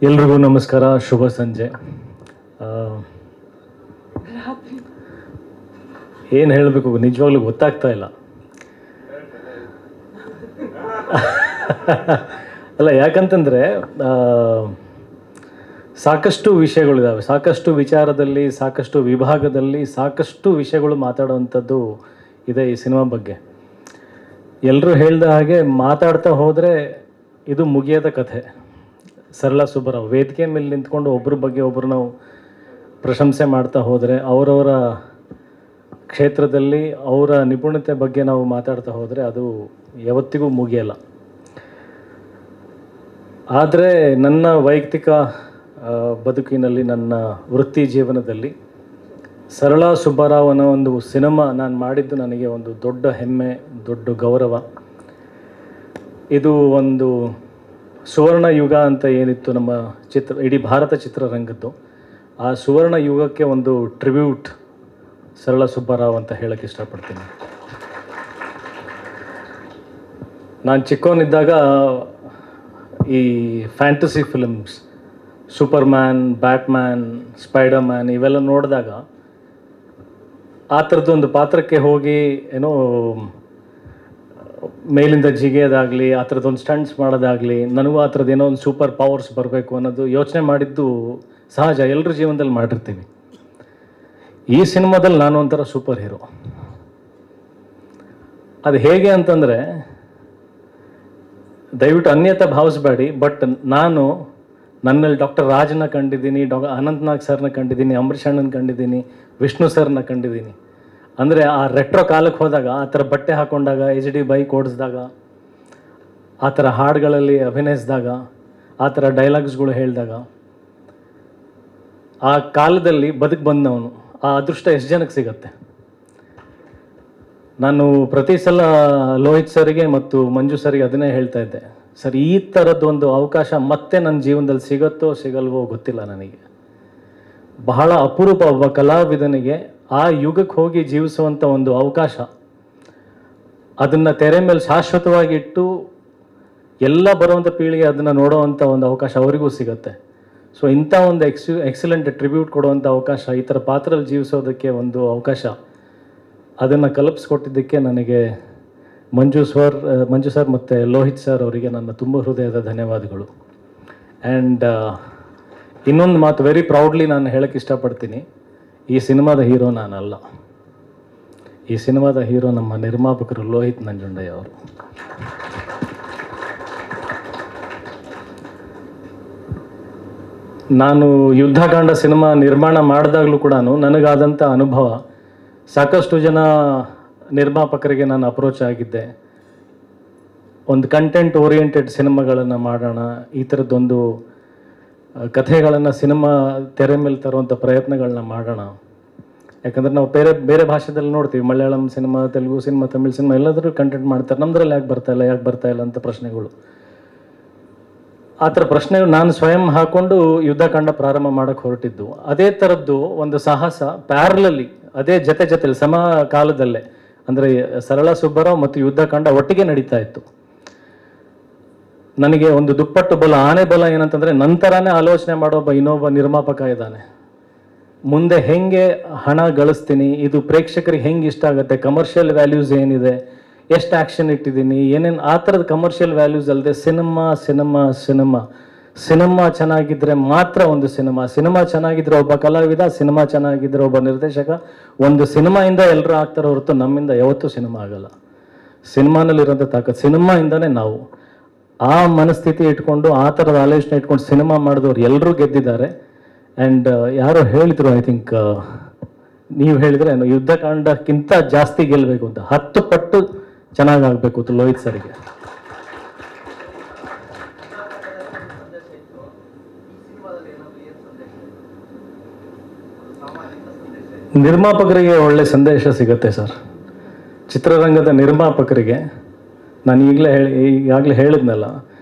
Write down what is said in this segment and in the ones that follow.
ಎಲ್ರಿಗೂ ನಮಸ್ಕಾರ, ಶುಭ ಸಂಜೆ. ಏನು ಹೇಳಬೇಕು ನಿಜವಾಗ್ಲೂ ಗೊತ್ತಾಗ್ತಾ ಇಲ್ಲ. ಅಲ್ಲ, ಯಾಕಂತಂದರೆ ಸಾಕಷ್ಟು ವಿಷಯಗಳಿದ್ದಾವೆ, ಸಾಕಷ್ಟು ವಿಚಾರದಲ್ಲಿ, ಸಾಕಷ್ಟು ವಿಭಾಗದಲ್ಲಿ ಸಾಕಷ್ಟು ವಿಷಯಗಳು ಮಾತಾಡುವಂಥದ್ದು ಇದೆ ಈ ಸಿನಿಮಾ ಬಗ್ಗೆ. ಎಲ್ಲರೂ ಹೇಳಿದ ಹಾಗೆ ಮಾತಾಡ್ತಾ ಹೋದರೆ ಇದು ಮುಗಿಯದ ಕಥೆ. ಸರಳಾ ಸುಬ್ಬರಾವ್ ವೇದಿಕೆ ಮೇಲೆ ನಿಂತ್ಕೊಂಡು ಒಬ್ಬರ ಬಗ್ಗೆ ಒಬ್ಬರು ನಾವು ಪ್ರಶಂಸೆ ಮಾಡ್ತಾ ಹೋದರೆ, ಅವರವರ ಕ್ಷೇತ್ರದಲ್ಲಿ ಅವರ ನಿಪುಣತೆ ಬಗ್ಗೆ ನಾವು ಮಾತಾಡ್ತಾ ಹೋದರೆ ಅದು ಯಾವತ್ತಿಗೂ ಮುಗಿಯಲ್ಲ. ಆದರೆ ನನ್ನ ವೈಯಕ್ತಿಕ ಬದುಕಿನಲ್ಲಿ, ನನ್ನ ವೃತ್ತಿ ಜೀವನದಲ್ಲಿ ಸರಳಾ ಸುಬ್ಬರಾವ್ ಅನ್ನೋ ಒಂದು ಸಿನಿಮಾ ನಾನು ಮಾಡಿದ್ದು ನನಗೆ ಒಂದು ದೊಡ್ಡ ಹೆಮ್ಮೆ, ದೊಡ್ಡ ಗೌರವ. ಇದು ಒಂದು ಸುವರ್ಣ ಯುಗ ಅಂತ ಏನಿತ್ತು ನಮ್ಮ ಇಡೀ ಭಾರತ ಚಿತ್ರರಂಗದ್ದು, ಆ ಸುವರ್ಣ ಯುಗಕ್ಕೆ ಒಂದು ಟ್ರಿಬ್ಯೂಟ್ ಸರಳಾ ಸುಬ್ಬರಾವ್ ಅಂತ ಹೇಳಕ್ಕೆ ಇಷ್ಟಪಡ್ತೀನಿ. ನಾನು ಚಿಕ್ಕವನಿದ್ದಾಗ ಈ fantasy films, Superman, Batman, spider man ಇವೆಲ್ಲ ನೋಡಿದಾಗ ಆ ಥರದ್ದೊಂದು ಪಾತ್ರಕ್ಕೆ ಹೋಗಿ ಏನೋ ಮೇಲಿಂದ ಜಿಗಿಯೋದಾಗಲಿ, ಆ ಥರದ್ದೊಂದು ಸ್ಟಂಟ್ಸ್ ಮಾಡೋದಾಗಲಿ, ನನಗೂ ಆ ಥರದ್ದು ಏನೋ ಒಂದು ಸೂಪರ್ ಪವರ್ಸ್ ಬರಬೇಕು ಅನ್ನೋದು ಯೋಚನೆ ಮಾಡಿದ್ದು ಸಹಜ, ಎಲ್ಲರ ಜೀವನದಲ್ಲಿ ಮಾಡಿರ್ತೀವಿ. ಈ ಸಿನಿಮಾದಲ್ಲಿ ನಾನು ಒಂಥರ ಸೂಪರ್ ಹೀರೋ. ಅದು ಹೇಗೆ ಅಂತಂದರೆ, ದಯವಿಟ್ಟು ಅನ್ಯತಾ ಭಾವಿಸ್ಬೇಡಿ, ಬಟ್ ನಾನು ನನ್ನಲ್ಲಿ ಡಾಕ್ಟರ್ ರಾಜನ ಕಂಡಿದ್ದೀನಿ, ಅನಂತನಾಗ್ ಸರ್ನ ಕಂಡಿದ್ದೀನಿ, ಅಂಬರೀಷ್ ಅಣ್ಣನ ಕಂಡಿದ್ದೀನಿ, ವಿಷ್ಣು ಸರ್ನ ಕಂಡಿದ್ದೀನಿ. ಅಂದರೆ ಆ ರೆಟ್ರೋ ಕಾಲಕ್ಕೆ ಹೋದಾಗ, ಆ ಥರ ಬಟ್ಟೆ ಹಾಕ್ಕೊಂಡಾಗ, HD ಬೈಕ್ ಓಡಿಸಿದಾಗ, ಆ ಥರ ಹಾಡುಗಳಲ್ಲಿ ಅಭಿನಯಿಸಿದಾಗ, ಆ ಥರ ಡೈಲಾಗ್ಸ್ಗಳು ಹೇಳಿದಾಗ, ಆ ಕಾಲದಲ್ಲಿ ಬದುಕು ಬಂದವನು, ಆ ಅದೃಷ್ಟ ಎಷ್ಟು ಜನಕ್ಕೆ ಸಿಗತ್ತೆ. ನಾನು ಪ್ರತಿ ಸಲ ಲೋಹಿತ್ ಸರಿಗೆ ಮತ್ತು ಮಂಜು ಸರಿಗೆ ಅದನ್ನೇ ಹೇಳ್ತಾ ಇದ್ದೆ, ಸರ್ ಈ ಥರದ್ದೊಂದು ಅವಕಾಶ ಮತ್ತೆ ನನ್ನ ಜೀವನದಲ್ಲಿ ಸಿಗುತ್ತೋ ಸಿಗಲ್ವೋ ಗೊತ್ತಿಲ್ಲ ನನಗೆ. ಬಹಳ ಅಪರೂಪ ಒಬ್ಬ ಕಲಾವಿದನಿಗೆ ಆ ಯುಗಕ್ಕೆ ಹೋಗಿ ಜೀವಿಸುವಂಥ ಒಂದು ಅವಕಾಶ, ಅದನ್ನು ತೆರೆ ಮೇಲೆ ಶಾಶ್ವತವಾಗಿ ಇಟ್ಟು ಎಲ್ಲ ಬರುವಂಥ ಪೀಳಿಗೆ ಅದನ್ನು ನೋಡೋವಂಥ ಒಂದು ಅವಕಾಶ ಅವರಿಗೂ ಸಿಗುತ್ತೆ. ಸೊ ಇಂಥ ಒಂದು ಎಕ್ಸಲೆಂಟ್ ಟ್ರಿಬ್ಯೂಟ್ ಕೊಡುವಂಥ ಅವಕಾಶ, ಈ ಥರ ಪಾತ್ರದಲ್ಲಿ ಜೀವಿಸೋದಕ್ಕೆ ಒಂದು ಅವಕಾಶ, ಅದನ್ನು ಕಲ್ಪಿಸ್ಕೊಟ್ಟಿದ್ದಕ್ಕೆ ನನಗೆ ಮಂಜು ಸರ್ ಮತ್ತು ಲೋಹಿತ್ ಸರ್ ಅವರಿಗೆ ನನ್ನ ತುಂಬ ಹೃದಯದ ಧನ್ಯವಾದಗಳು. ಆ್ಯಂಡ್ ಇನ್ನೊಂದು ಮಾತು ವೆರಿ ಪ್ರೌಡ್ಲಿ ನಾನು ಹೇಳಕ್ಕೆ ಇಷ್ಟಪಡ್ತೀನಿ, ಈ ಸಿನಿಮಾದ ಹೀರೋ ನಾನಲ್ಲ, ಈ ಸಿನಿಮಾದ ಹೀರೋ ನಮ್ಮ ನಿರ್ಮಾಪಕರು ಲೋಹಿತ್ ನಂಜುಂಡಯ್ಯ ಅವರು. ನಾನು ಯುದ್ಧಕಾಂಡ ಸಿನಿಮಾ ನಿರ್ಮಾಣ ಮಾಡಿದಾಗಲೂ ಕೂಡ ನನಗಾದಂಥ ಅನುಭವ, ಸಾಕಷ್ಟು ಜನ ನಿರ್ಮಾಪಕರಿಗೆ ನಾನು ಅಪ್ರೋಚ್ ಆಗಿದ್ದೆ, ಒಂದು ಕಂಟೆಂಟ್ ಓರಿಯೆಂಟೆಡ್ ಸಿನಿಮಾಗಳನ್ನು ಮಾಡೋಣ, ಈ ಥರದ್ದೊಂದು ಕಥೆಗಳನ್ನು ಸಿನಿಮಾ ತೆರೆ ಮೇಲೆ ತರುವಂಥ ಪ್ರಯತ್ನಗಳನ್ನ ಮಾಡೋಣ. ಯಾಕಂದರೆ ನಾವು ಬೇರೆ ಬೇರೆ ಭಾಷೆದಲ್ಲಿ ನೋಡ್ತೀವಿ, Malayalam cinema, Telugu cinema, Tamil cinema ಎಲ್ಲದರೂ ಕಂಟೆಂಟ್ ಮಾಡ್ತಾರೆ, ನಮ್ಮದ್ರಲ್ಲಿ ಯಾಕೆ ಬರ್ತಾ ಇಲ್ಲ ಅಂತ ಪ್ರಶ್ನೆಗಳು. ಆ ಥರ ಪ್ರಶ್ನೆಗಳು ನಾನು ಸ್ವಯಂ ಹಾಕ್ಕೊಂಡು ಯುದ್ಧಕಾಂಡ ಪ್ರಾರಂಭ ಮಾಡೋಕ್ಕೆ ಹೊರಟಿದ್ದು. ಅದೇ ಥರದ್ದು ಒಂದು ಸಾಹಸ ಪ್ಯಾರಲಲ್ಲಿ, ಅದೇ ಜೊತೆಲಿ ಸಮ ಕಾಲದಲ್ಲೇ, ಅಂದರೆ ಸರಳಾ ಸುಬ್ಬರಾವ್ ಮತ್ತು ಯುದ್ಧಕಾಂಡ ಒಟ್ಟಿಗೆ ನಡೀತಾ ಇತ್ತು. ನನಗೆ ಒಂದು ದುಪ್ಪಟ್ಟು ಬಲ, ಆನೆ ಬಲ ಏನಂತಂದರೆ, ನಂತರನೇ ಆಲೋಚನೆ ಮಾಡೋ ಇನ್ನೊಬ್ಬ ನಿರ್ಮಾಪಕ ಇದ್ದಾನೆ. ಮುಂದೆ ಹೆಂಗೆ ಹಣ ಗಳಿಸ್ತೀನಿ, ಇದು ಪ್ರೇಕ್ಷಕರಿಗೆ ಹೆಂಗೆ ಇಷ್ಟ ಆಗುತ್ತೆ, ಕಮರ್ಷಿಯಲ್ ವ್ಯಾಲ್ಯೂಸ್ ಏನಿದೆ, ಎಷ್ಟು ಆ್ಯಕ್ಷನ್ ಇಟ್ಟಿದ್ದೀನಿ, ಏನೇನು ಆ ಥರದ ಕಮರ್ಷಿಯಲ್ ವ್ಯಾಲ್ಯೂಸ್ ಅಲ್ಲದೆ ಸಿನಿಮಾ ಚೆನ್ನಾಗಿದ್ದರೆ ಮಾತ್ರ ಒಂದು ಸಿನಿಮಾ ಚೆನ್ನಾಗಿದ್ದರೆ ಒಬ್ಬ ಕಲಾವಿದ, ಸಿನಿಮಾ ಚೆನ್ನಾಗಿದ್ದರೆ ಒಬ್ಬ ನಿರ್ದೇಶಕ, ಒಂದು ಸಿನಿಮಾಯಿಂದ ಎಲ್ಲರೂ ಆಗ್ತಾರೆ ಹೊರತು ನಮ್ಮಿಂದ ಯಾವತ್ತೂ ಸಿನಿಮಾ ಆಗಲ್ಲ. ಸಿನಿಮಾನಲ್ಲಿರೋಂಥ ತಾಕತ್ತು ಸಿನಿಮಾಯಿಂದನೇ ನಾವು. ಆ ಮನಸ್ಥಿತಿ ಇಟ್ಕೊಂಡು, ಆ ಥರದ ಆಲೋಚನೆ ಇಟ್ಕೊಂಡು ಸಿನಿಮಾ ಮಾಡಿದವ್ರು ಎಲ್ಲರೂ ಗೆದ್ದಿದ್ದಾರೆ. ಆ್ಯಂಡ್ ಯಾರೋ ಹೇಳಿದರು, ಐ ಥಿಂಕ್ ನೀವು ಹೇಳಿದರೆ, ಯುದ್ಧಕಾಂಡಕ್ಕಿಂತ ಜಾಸ್ತಿ ಗೆಲ್ಲಬೇಕು ಅಂತ, 10 ಪಟ್ಟು ಚೆನ್ನಾಗಾಗಬೇಕು ಅಂತ ಲೋಹಿತ್ ಸರಿಗೆ. ನಿರ್ಮಾಪಕರಿಗೆ ಒಳ್ಳೆ ಸಂದೇಶ ಸಿಗುತ್ತೆ ಸರ್. ಚಿತ್ರರಂಗದ ನಿರ್ಮಾಪಕರಿಗೆ ನಾನು ಈಗಾಗಲೇ ಹೇಳಿದ್ನಲ್ಲ,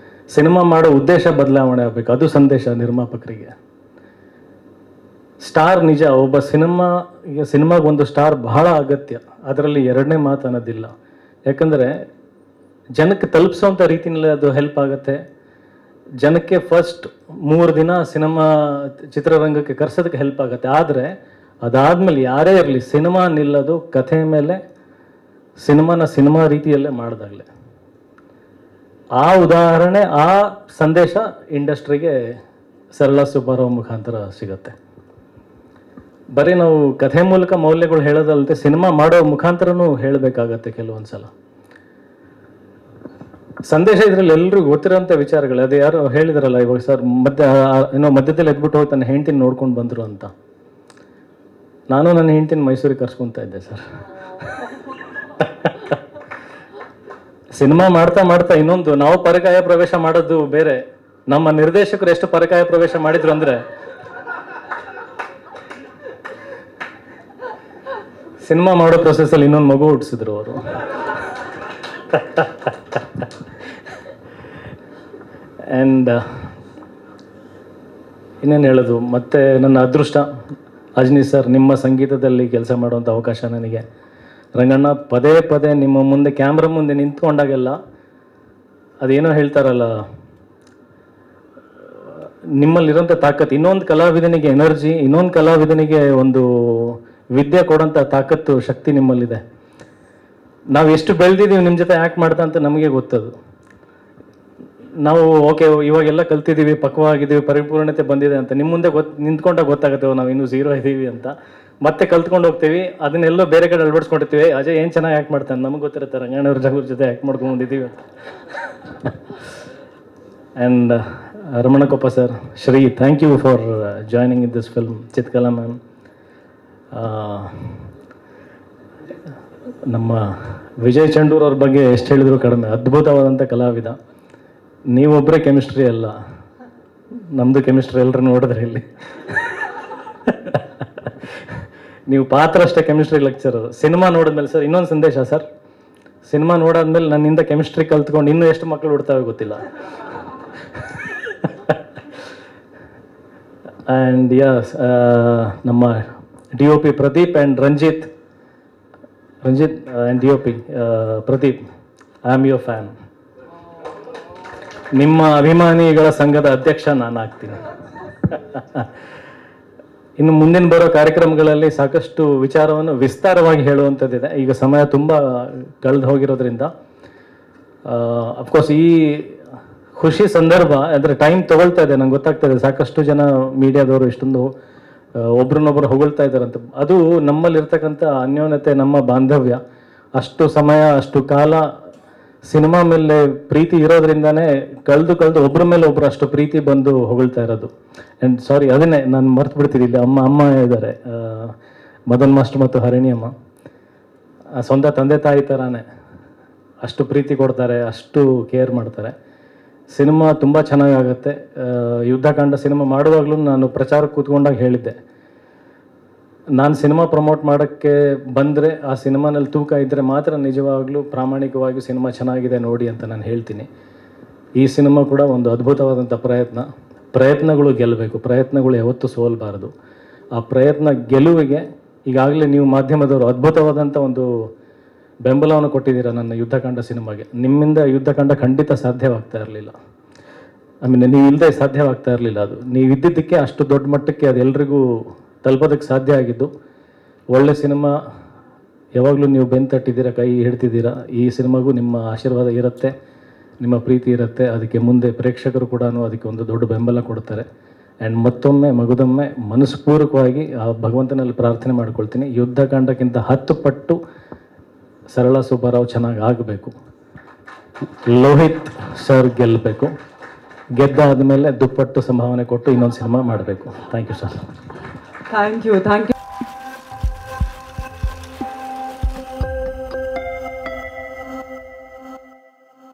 ಸಿನಿಮಾ ಮಾಡೋ ಉದ್ದೇಶ ಬದಲಾವಣೆ ಆಗಬೇಕು, ಅದು ಸಂದೇಶ ನಿರ್ಮಾಪಕರಿಗೆ. ಸ್ಟಾರ್ ನಿಜ, ಒಬ್ಬ ಸಿನಿಮಾಗೊಂದು ಸ್ಟಾರ್ ಬಹಳ ಅಗತ್ಯ, ಅದರಲ್ಲಿ ಎರಡನೇ ಮಾತು ಅನ್ನೋದಿಲ್ಲ. ಯಾಕಂದರೆ ಜನಕ್ಕೆ ತಲುಪಿಸೋಂಥ ರೀತಿಯಲ್ಲಿ ಅದು ಹೆಲ್ಪ್ ಆಗುತ್ತೆ. ಜನಕ್ಕೆ ಫಸ್ಟ್ 3 ದಿನ ಸಿನಿಮಾ ಚಿತ್ರರಂಗಕ್ಕೆ ಕರ್ಸೋದಕ್ಕೆ ಹೆಲ್ಪ್ ಆಗುತ್ತೆ. ಆದರೆ ಅದಾದಮೇಲೆ ಯಾರೇ ಇರಲಿ ಸಿನಿಮಾ ನಿಲ್ಲೋದು ಕಥೆ ಮೇಲೆ, ಸಿನಿಮಾ ರೀತಿಯಲ್ಲೇ ಮಾಡಿದಾಗಲೇ. ಆ ಉದಾಹರಣೆ, ಆ ಸಂದೇಶ ಇಂಡಸ್ಟ್ರಿಗೆ ಸರಳ ಸುಬ್ಬಾರಾವ್ ಮುಖಾಂತರ ಸಿಗುತ್ತೆ. ಬರೀ ನಾವು ಕಥೆ ಮೂಲಕ ಮೌಲ್ಯಗಳು ಹೇಳೋದಲ್ಲದೆ ಸಿನಿಮಾ ಮಾಡೋ ಮುಖಾಂತರನೂ ಹೇಳಬೇಕಾಗತ್ತೆ ಕೆಲವೊಂದು ಸಲ. ಸಂದೇಶ ಇದರಲ್ಲಿ ಎಲ್ರಿಗೂ ಗೊತ್ತಿರೋಂಥ ವಿಚಾರಗಳು. ಅದು ಯಾರು ಹೇಳಿದಾರಲ್ಲ ಇವಾಗ ಸರ್, ಮಧ್ಯದಲ್ಲಿ ಎದ್ಬಿಟ್ಟು ಹೋಗಿ ತನ್ನ ಹೆಂಡ್ತಿನ ನೋಡ್ಕೊಂಡು ಬಂದರು ಅಂತ. ನಾನು ನನ್ನ ಹೆಂಡ್ತಿನ ಮೈಸೂರಿಗೆ ಕರ್ಸ್ಕೊತಾ ಇದ್ದೆ ಸರ್. ಸಿನಿಮಾ ಮಾಡ್ತಾ ಮಾಡ್ತಾ ಇನ್ನೊಂದು, ನಾವು ಪರಕಾಯ ಪ್ರವೇಶ ಮಾಡೋದು ಬೇರೆ, ನಮ್ಮ ನಿರ್ದೇಶಕರು ಎಷ್ಟು ಪರಕಾಯ ಪ್ರವೇಶ ಮಾಡಿದ್ರು ಅಂದರೆ, ಸಿನಿಮಾ ಮಾಡೋ ಪ್ರೊಸೆಸ್ಸಲ್ಲಿ ಇನ್ನೊಂದು ಮಗು ಹುಟ್ಟಿಸಿದ್ರು ಅವರು. ಆ್ಯಂಡ್ ಇನ್ನೇನು ಹೇಳೋದು, ಮತ್ತೆ ನನ್ನ ಅದೃಷ್ಟ ಅಜ್ನಿ ಸರ್, ನಿಮ್ಮ ಸಂಗೀತದಲ್ಲಿ ಕೆಲಸ ಮಾಡುವಂಥ ಅವಕಾಶ ನನಗೆ. ರಂಗಣ್ಣ ಪದೇ ಪದೇ ನಿಮ್ಮ ಮುಂದೆ ಕ್ಯಾಮ್ರಾ ಮುಂದೆ ನಿಂತ್ಕೊಂಡಾಗೆಲ್ಲ ಅದೇನೋ ಹೇಳ್ತಾರಲ್ಲ, ನಿಮ್ಮಲ್ಲಿರೋಂಥ ತಾಕತ್ತು, ಇನ್ನೊಂದು ಕಲಾವಿದನಿಗೆ ಎನರ್ಜಿ, ಇನ್ನೊಂದು ಕಲಾವಿದನಿಗೆ ಒಂದು ವಿದ್ಯೆ ಕೊಡೋಂಥ ತಾಕತ್ತು, ಶಕ್ತಿ ನಿಮ್ಮಲ್ಲಿದೆ. ನಾವು ಎಷ್ಟು ಬೆಳೆದಿದ್ದೀವಿ ನಿಮ್ಮ ಜೊತೆ ಆ್ಯಕ್ಟ್ ಮಾಡ್ತಾ ಅಂತ ನಮಗೆ ಗೊತ್ತದು. ನಾವು ಓಕೆ ಇವಾಗೆಲ್ಲ ಕಲ್ತಿದ್ದೀವಿ, ಪಕ್ವಾಗಿದ್ದೀವಿ, ಪರಿಪೂರ್ಣತೆ ಬಂದಿದೆ ಅಂತ ನಿಮ್ಮ ಮುಂದೆ ನಿಂತ್ಕೊಂಡಾಗ ಗೊತ್ತಾಗುತ್ತೆ ನಾವು ಇನ್ನೂ 0 ಇದ್ದೀವಿ ಅಂತ. ಮತ್ತೆ ಕಲ್ತ್ಕೊಂಡು ಹೋಗ್ತೀವಿ, ಅದನ್ನೆಲ್ಲೋ ಬೇರೆ ಕಡೆ ಅಳವಡಿಸ್ಕೊಂಡಿರ್ತೀವಿ. ಅಜಯ್ ಏನು ಚೆನ್ನಾಗಿ ಆ್ಯಕ್ಟ್ ಮಾಡ್ತಾನೆ, ನಮಗೆ ಗೊತ್ತಿರುತ್ತೆ ರಂಗಣ್ಣವ್ರ ಜೊತೆ ಆ್ಯಕ್ಟ್ ಮಾಡ್ಕೊಂಡು ಬಂದಿದ್ದೀವಿ ಅಂತ. And Ramanakoppa sir, Shri, thank you for joining in this film. Chitkala ma'am, ನಮ್ಮ ವಿಜಯ್ ಚಂಡೂರ್ ಅವ್ರ ಬಗ್ಗೆ ಎಷ್ಟು ಹೇಳಿದ್ರು ಕಡಿಮೆ. ಅದ್ಭುತವಾದಂಥ ಕಲಾವಿದ. ನೀವೊಬ್ಬರೇ ಕೆಮಿಸ್ಟ್ರಿ ಅಲ್ಲ, ನಮ್ಮದು ಕೆಮಿಸ್ಟ್ರಿ ಎಲ್ಲರೂ ನೋಡಿದ್ರೆ ಇಲ್ಲಿ. ನೀವು ಪಾತ್ರ ಅಷ್ಟೇ ಕೆಮಿಸ್ಟ್ರಿ ಲೆಕ್ಚರರ್. ಸಿನಿಮಾ ನೋಡಿದ್ಮೇಲೆ ಸರ್ ಇನ್ನೊಂದು ಸಂದೇಶ ಸರ್, ಸಿನಿಮಾ ನೋಡಾದ್ಮೇಲೆ ನನ್ನಿಂದ ಕೆಮಿಸ್ಟ್ರಿ ಕಲ್ತ್ಕೊಂಡು ಇನ್ನೂ ಎಷ್ಟು ಮಕ್ಕಳು ಹುಡ್ತಾವೆ ಗೊತ್ತಿಲ್ಲ. ಆ್ಯಂಡ್ ಯಸ್, ನಮ್ಮ DOP Pradeep and Ranjith and DOP Pradeep, I am your fan. ನಿಮ್ಮ ಅಭಿಮಾನಿಗಳ ಸಂಘದ ಅಧ್ಯಕ್ಷ ನಾನು ಆಗ್ತೀನಿ. ಇನ್ನು ಮುಂದಿನ ಬರೋ ಕಾರ್ಯಕ್ರಮಗಳಲ್ಲಿ ಸಾಕಷ್ಟು ವಿಚಾರವನ್ನು ವಿಸ್ತಾರವಾಗಿ ಹೇಳುವಂಥದ್ದಿದೆ. ಈಗ ಸಮಯ ತುಂಬ ಕಳೆದು ಹೋಗಿರೋದ್ರಿಂದ ಅಫ್ಕೋರ್ಸ್ ಈ ಖುಷಿ ಸಂದರ್ಭ ಅಂದರೆ ಟೈಮ್ ತೊಗೊಳ್ತಾ ಇದೆ, ನಂಗೆ ಗೊತ್ತಾಗ್ತಾ ಇದೆ. ಸಾಕಷ್ಟು ಜನ ಮೀಡಿಯಾದವರು ಇಷ್ಟೊಂದು ಒಬ್ರನ್ನೊಬ್ರು ಹೊಗಳ್ತಾ ಇದ್ದಾರಂತ. ಅದು ನಮ್ಮಲ್ಲಿರ್ತಕ್ಕಂಥ ಅನ್ಯೋನ್ಯತೆ, ನಮ್ಮ ಬಾಂಧವ್ಯ. ಅಷ್ಟು ಸಮಯ, ಅಷ್ಟು ಕಾಲ ಸಿನಿಮಾ ಮೇಲೆ ಪ್ರೀತಿ ಇರೋದ್ರಿಂದಾನೇ ಕಳೆದು ಒಬ್ಬರ ಮೇಲೆ ಒಬ್ಬರು ಅಷ್ಟು ಪ್ರೀತಿ ಬಂದು ಹೊಗಳ್ತಾ ಇರೋದು. ಆ್ಯಂಡ್ ಸಾರಿ, ಅದನ್ನೇ ನಾನು ಮರ್ತು ಬಿಡ್ತೀನಿ. ಇಲ್ಲಿ ಅಮ್ಮ ಇದ್ದಾರೆ, ಮದನ್ ಮಾಸ್ಟರ್ ಮತ್ತು ಹರಿಣಿ ಅಮ್ಮ. ಸ್ವಂತ ತಂದೆ ತಾಯಿ ಥರನೇ ಅಷ್ಟು ಪ್ರೀತಿ ಕೊಡ್ತಾರೆ, ಅಷ್ಟು ಕೇರ್ ಮಾಡ್ತಾರೆ. ಸಿನಿಮಾ ತುಂಬ ಚೆನ್ನಾಗಾಗತ್ತೆ. ಯುದ್ಧಕಾಂಡ ಸಿನಿಮಾ ಮಾಡುವಾಗಲೂ ನಾನು ಪ್ರಚಾರಕ್ಕೆ ಕೂತ್ಕೊಂಡಾಗ ಹೇಳಿದ್ದೆ, ನಾನು ಸಿನಿಮಾ ಪ್ರಮೋಟ್ ಮಾಡೋಕ್ಕೆ ಬಂದರೆ ಆ ಸಿನಿಮಾನಲ್ಲಿ ತೂಕ ಇದ್ದರೆ ಮಾತ್ರ ನಿಜವಾಗ್ಲೂ ಪ್ರಾಮಾಣಿಕವಾಗಿ ಸಿನಿಮಾ ಚೆನ್ನಾಗಿದೆ ನೋಡಿ ಅಂತ ನಾನು ಹೇಳ್ತೀನಿ. ಈ ಸಿನಿಮಾ ಕೂಡ ಒಂದು ಅದ್ಭುತವಾದಂಥ ಪ್ರಯತ್ನಗಳು ಗೆಲ್ಲಬೇಕು. ಪ್ರಯತ್ನಗಳು ಯಾವತ್ತೂ ಸೋಲಬಾರದು. ಆ ಪ್ರಯತ್ನ ಗೆಲುವಿಗೆ ಈಗಾಗಲೇ ನೀವು ಮಾಧ್ಯಮದವರು ಅದ್ಭುತವಾದಂಥ ಒಂದು ಬೆಂಬಲವನ್ನು ಕೊಟ್ಟಿದ್ದೀರಾ ನನ್ನ ಯುದ್ಧಕಾಂಡ ಸಿನಿಮಾಗೆ. ನಿಮ್ಮಿಂದ ಯುದ್ಧಕಾಂಡ ಖಂಡಿತ ಸಾಧ್ಯವಾಗ್ತಾ ಇರಲಿಲ್ಲ. ನೀವು ಇಲ್ಲದೆ ಸಾಧ್ಯವಾಗ್ತಾ ಇರಲಿಲ್ಲ. ಅದು ನೀವು ಇದ್ದಿದ್ದಕ್ಕೆ ಅಷ್ಟು ದೊಡ್ಡ ಮಟ್ಟಕ್ಕೆ ಅದೆಲ್ಲರಿಗೂ ತಲುಪೋದಕ್ಕೆ ಸಾಧ್ಯ ಆಗಿದ್ದು. ಒಳ್ಳೆ ಸಿನಿಮಾ ಯಾವಾಗಲೂ ನೀವು ಬೆನ್ನು ತಟ್ಟಿದ್ದೀರಾ, ಕೈ ಹಿಡ್ತಿದ್ದೀರಾ. ಈ ಸಿನಿಮಾಗೂ ನಿಮ್ಮ ಆಶೀರ್ವಾದ ಇರುತ್ತೆ, ನಿಮ್ಮ ಪ್ರೀತಿ ಇರುತ್ತೆ. ಅದಕ್ಕೆ ಮುಂದೆ ಪ್ರೇಕ್ಷಕರು ಕೂಡ ಅದಕ್ಕೆ ಒಂದು ದೊಡ್ಡ ಬೆಂಬಲ ಕೊಡ್ತಾರೆ. ಆ್ಯಂಡ್ ಮತ್ತೊಮ್ಮೆ ಮಗದೊಮ್ಮೆ ಮನಸ್ಪೂರ್ವಕವಾಗಿ ಆ ಭಗವಂತನಲ್ಲಿ ಪ್ರಾರ್ಥನೆ ಮಾಡ್ಕೊಳ್ತೀನಿ, ಯುದ್ಧಕಾಂಡಕ್ಕಿಂತ 10 ಪಟ್ಟು ಸರಳ ಸುಬ್ಬಾರಾವ್ ಚೆನ್ನಾಗಿ ಆಗಬೇಕು. ಲೋಹಿತ್ ಸರ್ ಗೆಲ್ಲಬೇಕು. ಗೆದ್ದಾದ ಮೇಲೆ ದುಪ್ಪಟ್ಟು ಸಂಭಾವನೆ ಕೊಟ್ಟು ಇನ್ನೊಂದು ಸಿನಿಮಾ ಮಾಡಬೇಕು. Thank you sir. Thank you.